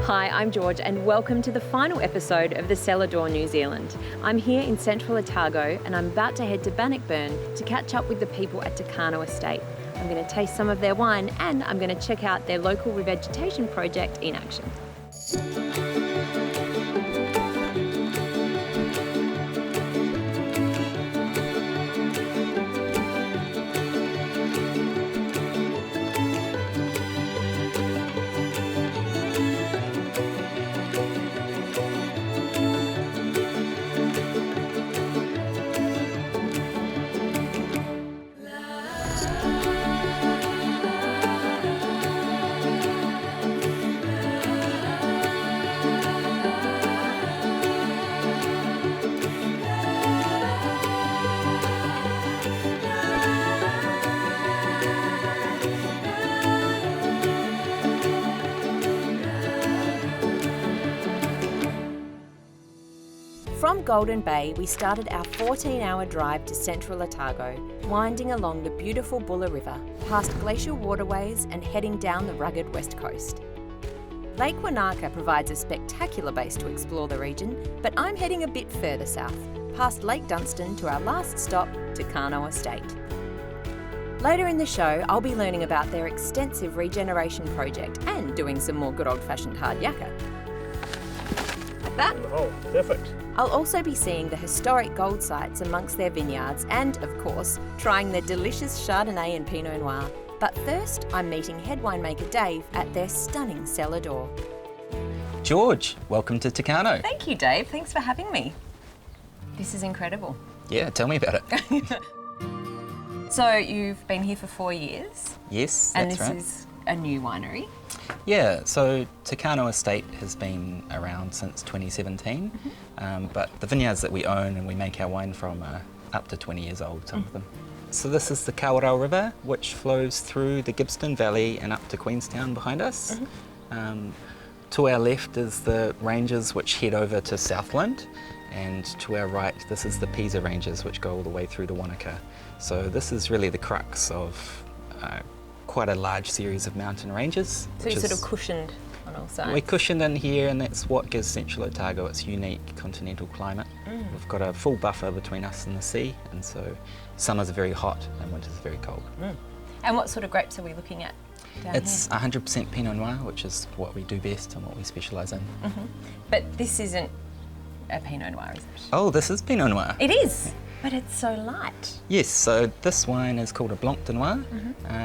Hi, I'm George and welcome to the final episode of the Cellar New Zealand. I'm here in central Otago and I'm about to head to Bannockburn to catch up with the people at Te Kano Estate. I'm going to taste some of their wine and I'm going to check out their local revegetation project in action. From Golden Bay, we started our 14-hour drive to central Otago, winding along the beautiful Buller River, past glacial waterways and heading down the rugged west coast. Lake Wanaka provides a spectacular base to explore the region, but I'm heading a bit further south, past Lake Dunstan to our last stop, Te Kano Estate. Later in the show, I'll be learning about their extensive regeneration project and doing some more good old-fashioned hard yakka. Like that? Oh, perfect. I'll also be seeing the historic gold sites amongst their vineyards and, of course, trying their delicious Chardonnay and Pinot Noir. But first, I'm meeting head winemaker Dave at their stunning cellar door. George, welcome to Te Kano. Thank you, Dave. Thanks for having me. This is incredible. Yeah, tell me about it. So you've been here for 4 years? Yes, and that's right. And this is a new winery? Yeah, so Te Kano Estate has been around since 2017, but the vineyards that we own and we make our wine from are up to 20 years old, some of them. So this is the Kawerau River, which flows through the Gippsland Valley and up to Queenstown behind us. To our left is the ranges which head over to Southland, and to our right this is the Pisa ranges which go all the way through to Wanaka. So this is really the crux of quite a large series of mountain ranges. So you're sort of cushioned on all sides? We're cushioned in here, and that's what gives central Otago its unique continental climate. We've got a full buffer between us and the sea, and so summers are very hot and winters are very cold. And what sort of grapes are we looking at down It's 100% Pinot Noir, which is what we do best and what we specialise in. But this isn't a Pinot Noir, is it? Oh, this is Pinot Noir. It is, but it's so light. Yes, so this wine is called a Blanc de Noir.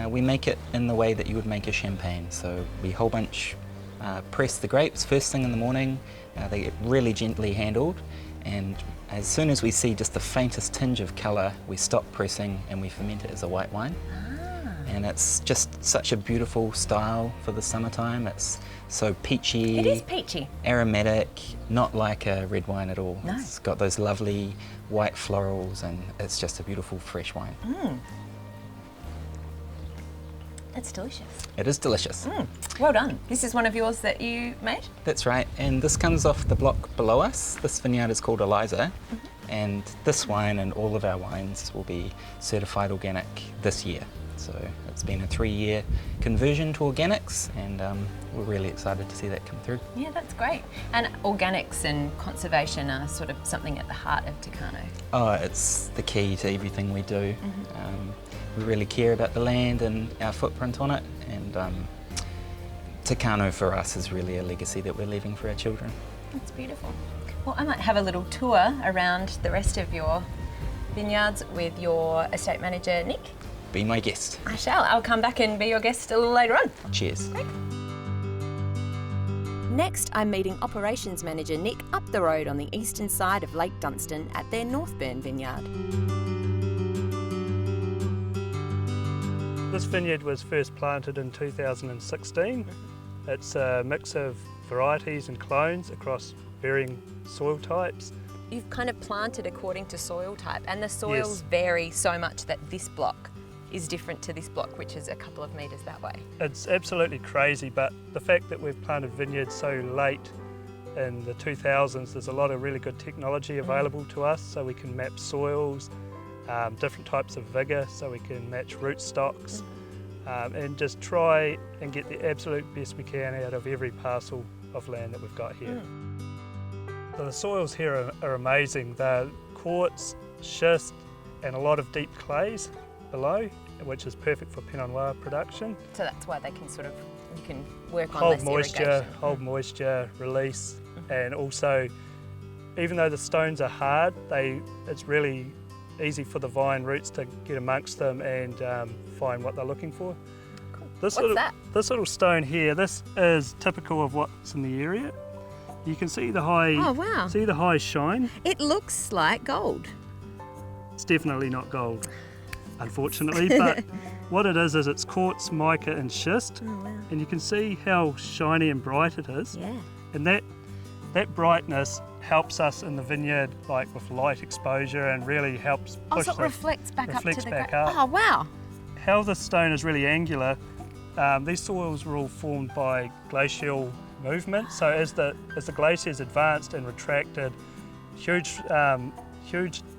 We make it in the way that you would make a champagne. So we whole bunch press the grapes first thing in the morning. They get really gently handled, and as soon as we see just the faintest tinge of colour, we stop pressing and we ferment it as a white wine. And it's just such a beautiful style for the summertime. It's so peachy. It is peachy. Aromatic, not like a red wine at all. No. It's got those lovely white florals, and it's just a beautiful fresh wine. That's delicious. It is delicious. Well done. This is one of yours that you made? That's right, and this comes off the block below us. This vineyard is called Eliza, and this wine and all of our wines will be certified organic this year. So it's been a 3-year conversion to organics, and we're really excited to see that come through. Yeah, that's great. And organics and conservation are sort of something at the heart of Te Kano. Oh, it's the key to everything we do. We really care about the land and our footprint on it, and Te Kano for us is really a legacy that we're leaving for our children. That's beautiful. Well, I might have a little tour around the rest of your vineyards with your estate manager, Nick. Be my guest. I shall. I'll come back and be your guest a little later on. Cheers. Great. Next, I'm meeting operations manager Nick up the road on the eastern side of Lake Dunstan at their Northburn vineyard. This vineyard was first planted in 2016. It's a mix of varieties and clones across varying soil types. You've kind of planted according to soil type, and the soils Yes. vary so much that this block is different to this block, which is a couple of metres that way. It's absolutely crazy, but the fact that we've planted vineyards so late in the 2000s, there's a lot of really good technology available to us, so we can map soils, different types of vigour, so we can match root stocks, and just try and get the absolute best we can out of every parcel of land that we've got here. So the soils here are amazing. They're quartz, schist and a lot of deep clays below, which is perfect for Pinot Noir production. So that's why they can you can work on Hold less moisture, irrigation. hold moisture, release, and also, even though the stones are hard, it's really easy for the vine roots to get amongst them and find what they're looking for. Cool. This What's that? This little stone here, this is typical of what's in the area. You can see the high, Oh wow! see the high shine. It looks like gold. It's definitely not gold, unfortunately, but what it is it's quartz, mica and schist, Oh wow! and you can see how shiny and bright it is. Yeah. And that brightness helps us in the vineyard, like with light exposure, and really helps push So it reflects back up to the back ground. up. Oh wow! How the stone is really angular, these soils were all formed by glacial movement. So as the glaciers advanced and retracted, huge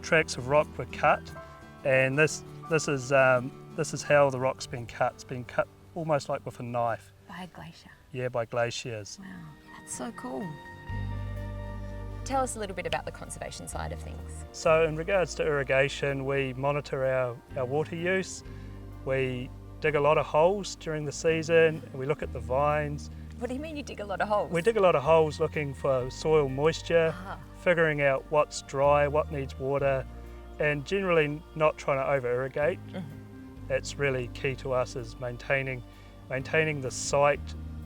tracts of rock were cut, and this is how the rock's been cut. It's been cut almost like with a knife. By a glacier. Yeah, by glaciers. Wow, that's so cool. Tell us a little bit about the conservation side of things. So in regards to irrigation, we monitor our water use. We dig a lot of holes during the season, and we look at the vines. What do you mean you dig a lot of holes? We dig a lot of holes looking for soil moisture, figuring out what's dry, what needs water, and generally not trying to over-irrigate. That's really key to us, is maintaining the site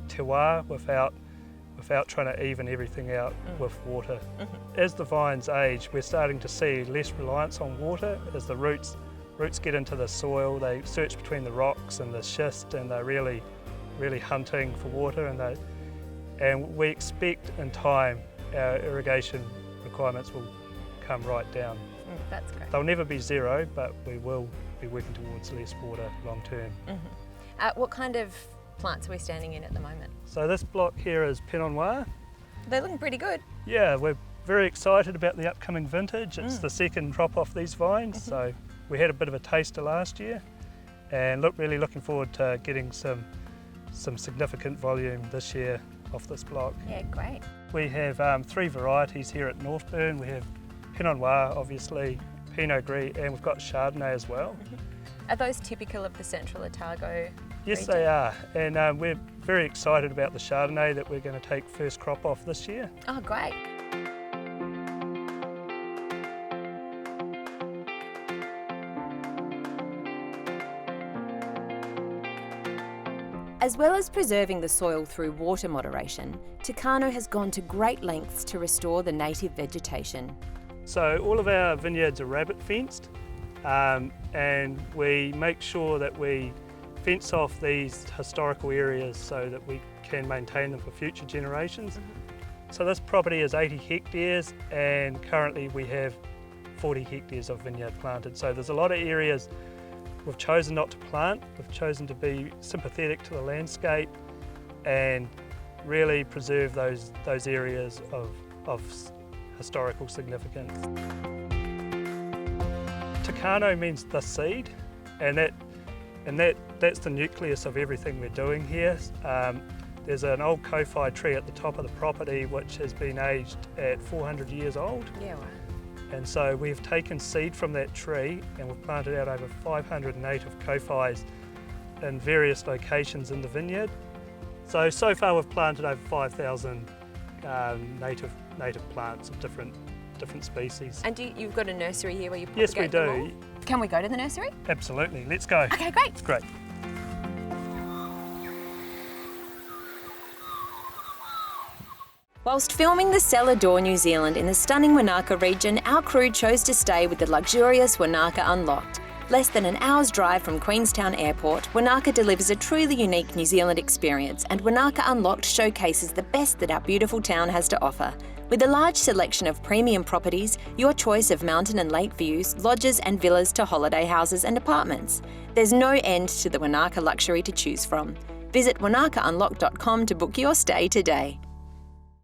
terroir without trying to even everything out with water. As the vines age, we're starting to see less reliance on water. As the roots get into the soil, they search between the rocks and the schist, and they're really hunting for water, and we expect in time our irrigation requirements will come right down. That's great. They'll never be zero, but we will be working towards less water long term. What kind of plants are we standing in at the moment? So this block here is Pinot Noir. They're looking pretty good. Yeah, we're very excited about the upcoming vintage. It's the second crop off these vines, so we had a bit of a taster last year, and really looking forward to getting some significant volume this year off this block. Yeah, great. We have 3 varieties here at Northburn. We have Pinot Noir, obviously, Pinot Gris, and we've got Chardonnay as well. Are those typical of the Central Otago Yes, region? they are, and we're very excited about the Chardonnay that we're going to take first crop off this year. Oh, great. As well as preserving the soil through water moderation, Te Kano has gone to great lengths to restore the native vegetation. So all of our vineyards are rabbit fenced, and we make sure that we fence off these historical areas so that we can maintain them for future generations. So this property is 80 hectares, and currently we have 40 hectares of vineyard planted. So there's a lot of areas we've chosen not to plant. We've chosen to be sympathetic to the landscape and really preserve those areas of historical significance. Te Kano means the seed, and that's the nucleus of everything we're doing here. There's an old kowhai tree at the top of the property which has been aged at 400 years old. Yeah, wow. And so we've taken seed from that tree and we've planted out over 500 native kowhais in various locations in the vineyard. So far we've planted over 5,000 native plants of different species. And you've got a nursery here where you propagate Yes, we them all? do. Can we go to the nursery? Absolutely. Let's go. Okay, great. It's great. Whilst filming the Cellar, New Zealand in the stunning Wanaka region, our crew chose to stay with the luxurious Wanaka Unlocked. Less than an hour's drive from Queenstown Airport, Wanaka delivers a truly unique New Zealand experience, and Wanaka Unlocked showcases the best that our beautiful town has to offer. With a large selection of premium properties, your choice of mountain and lake views, lodges and villas to holiday houses and apartments. There's no end to the Wanaka luxury to choose from. Visit wanakaunlocked.com to book your stay today.